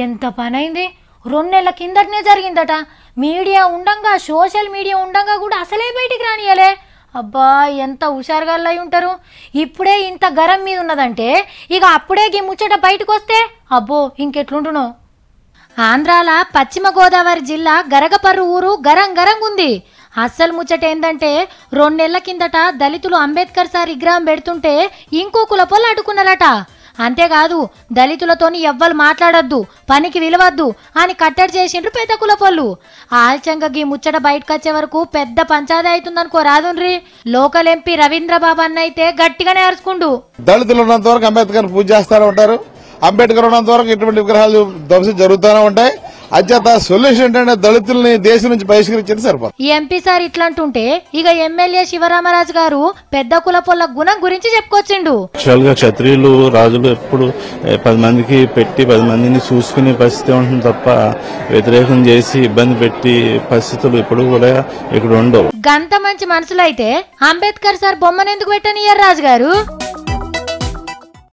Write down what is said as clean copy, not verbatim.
ఎంత పనైంది 2 నెలల కిందటనే జరిగిందట మీడియా ఉండంగా సోషల్ మీడియా ఉండంగా కూడా అసలే బయటికి రానియలే అబ్బా ఎంత హుషారుగా ఉంటారు ఇప్పుడే ఇంత గరం మీద ఉన్నదంటే ఇక అప్పుడే ఈ ముచ్చట బయటకు వస్తే అబ్బో ఇంకెట్లుంటునో ఆంధ్రాల పశ్చిమ గోదావరి జిల్లా గరగపర్రు ఊరు గరంగుంది అస్సలు ముచ్చట ఏందంటే 2 నెలల కిందట దళితులు అంబేద్కర్ సార్ విగ్రహం పెడుతుంటే ఇంకో కులపోళ్ళు అడ్డుకున్నారట అంతేకాదు దళితులతోని ఎవ్వరు మాట్లాడొద్దు పనికి విలవద్దు అని కట్టడి చేసిండ్రు పెద్ద కులపోళ్ళు ఆల్చంగా ఈ ముచ్చట బయటకొచ్చే వరకు పెద్ద పంచాయతీ అవుతుందనుకో రాదుండ్రి లోకల్ ఎంపీ రవీంద్రబాబు అన్న అయితే గట్టిగానే అరుచుకుండు దళితులు ఉన్నంత వరకు అంబేద్కర్ పూజ చేస్తూనే ఉంటారు అంబేద్కర్ ఉన్నంత వరకు ఇటువంటి విగ్రహాలు ధ్వంసం జరుగుతూనే ఉంటాయి అత్యంత సొల్యూషన్ ఏంటంటే దళితుల్ని దేశం నుంచి బహిష్కరించేది సరిపోతుంది ఈ ఎంపీ సార్ ఇట్లాంటుంటే ఇక ఎమ్మెల్యే శివరామరాజు గారు పెద్ద కులపోళ్ళ గుణం గురించి చెప్పుకొచ్చిండు క్షత్రియులు రాజులు ఎప్పుడు 10 మందికి పెట్టి 10 మందిని చూసుకునే పరిస్థితి ఉంటుంది తప్ప వ్యతిరేకం చేసి ఇబ్బంది పెట్టి పరిస్థితులు ఇప్పుడు కూడా ఇక్కడ ఉండవు గంత మంచి మనసులో అయితే అంబేద్కర్ సార్ బొమ్మను ఎందుకు పెట్టనియ్యారు రాజు గారు